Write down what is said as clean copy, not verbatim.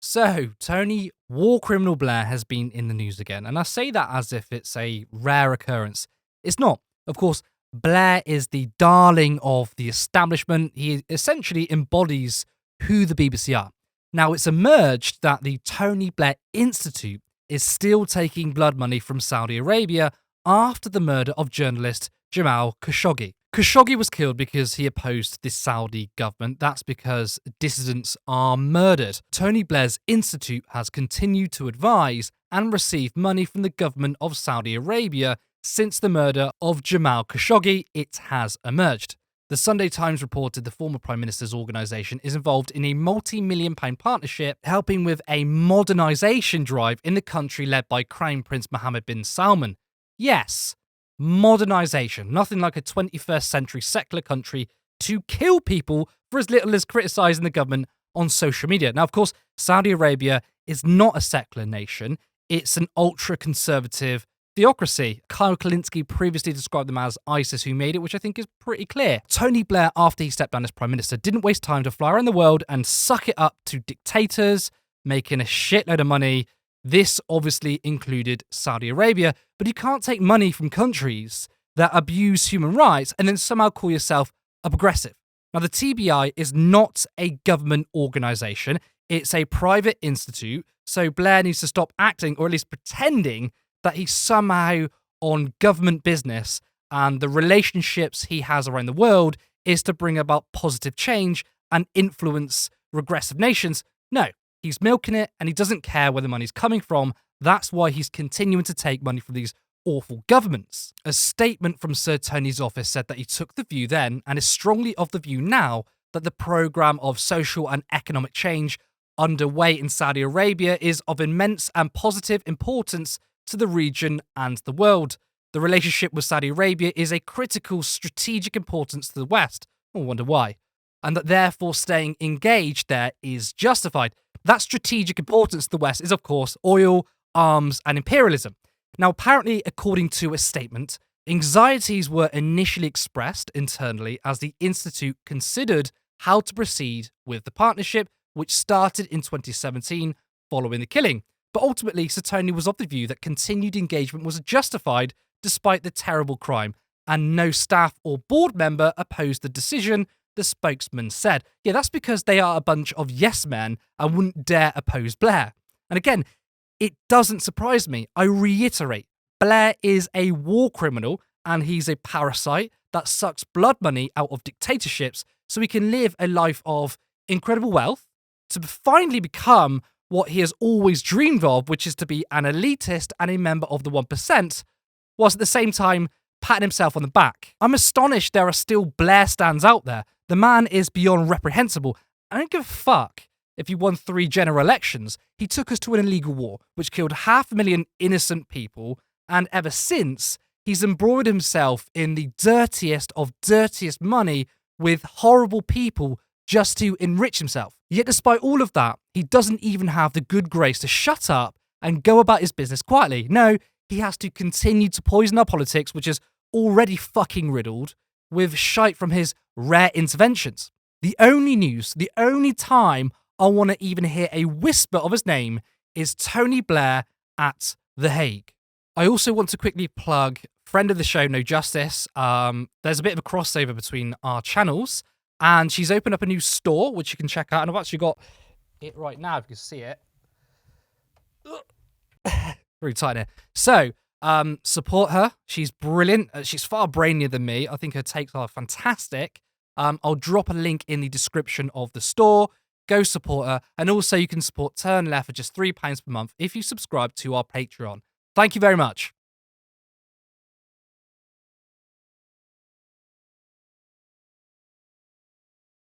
So, Tony War Criminal Blair has been in the news again, and I say that as if it's a rare occurrence. It's not. Of course, Blair is the darling of the establishment. He essentially embodies who the BBC are. Now, it's emerged that the Tony Blair Institute is still taking blood money from Saudi Arabia after the murder of journalist Jamal Khashoggi. Khashoggi was killed because he opposed the Saudi government. That's because dissidents are murdered. Tony Blair's institute has continued to advise and receive money from the government of Saudi Arabia since the murder of Jamal Khashoggi, it has emerged. The Sunday Times reported the former Prime Minister's organisation is involved in a multi-million-pound partnership helping with a modernisation drive in the country led by Crown Prince Mohammed bin Salman. Yes, modernisation. Nothing like a 21st century secular country to kill people for as little as criticising the government on social media. Now, of course, Saudi Arabia is not a secular nation. It's an ultra-conservative theocracy. Kyle Kalinske previously described them as ISIS who made it, which I think is pretty clear. Tony Blair, after he stepped down as Prime Minister, didn't waste time to fly around the world and suck it up to dictators, making a shitload of money. This obviously included Saudi Arabia, but you can't take money from countries that abuse human rights and then somehow call yourself a progressive. Now, the TBI is not a government organisation. It's a private institute, so Blair needs to stop acting, or at least pretending, that he's somehow on government business and the relationships he has around the world is to bring about positive change and influence regressive nations. No, he's milking it and he doesn't care where the money's coming from. That's why he's continuing to take money from these awful governments. A statement from Sir Tony's office said that he took the view then and is strongly of the view now that the programme of social and economic change underway in Saudi Arabia is of immense and positive importance to the region and the world. The relationship with Saudi Arabia is a critical strategic importance to the West. I wonder why. And that therefore staying engaged there is justified. That strategic importance to the West is, of course, oil, arms, and imperialism. Now, apparently, according to a statement, anxieties were initially expressed internally as the Institute considered how to proceed with the partnership, which started in 2017 following the killing. But ultimately, Sir Tony was of the view that continued engagement was justified despite the terrible crime, and no staff or board member opposed the decision, the spokesman said. Yeah, that's because they are a bunch of yes men and wouldn't dare oppose Blair. And again, it doesn't surprise me. I reiterate, Blair is a war criminal and he's a parasite that sucks blood money out of dictatorships so he can live a life of incredible wealth to finally become what he has always dreamed of, which is to be an elitist and a member of the 1%, whilst at the same time patting himself on the back. I'm astonished there are still Blair stands out there. The man is beyond reprehensible. I don't give a fuck if he won 3 general elections. He took us to an illegal war, which killed 500,000 innocent people, and ever since, he's embroiled himself in the dirtiest of dirtiest money with horrible people just to enrich himself. Yet despite all of that, he doesn't even have the good grace to shut up and go about his business quietly. No, he has to continue to poison our politics, which is already fucking riddled, with shite from his rare interventions. The only news, the only time I want to even hear a whisper of his name is Tony Blair at The Hague. I also want to quickly plug friend of the show, No Justice. There's a bit of a crossover between our channels, and she's opened up a new store, which you can check out. And I've actually got it right now, if you can see it. Really tight here. So, support her. She's brilliant. She's far brainier than me. I think her takes are fantastic. I'll drop a link in the description of the store. Go support her. And also, you can support Turn Left for just £3 per month if you subscribe to our Patreon. Thank you very much.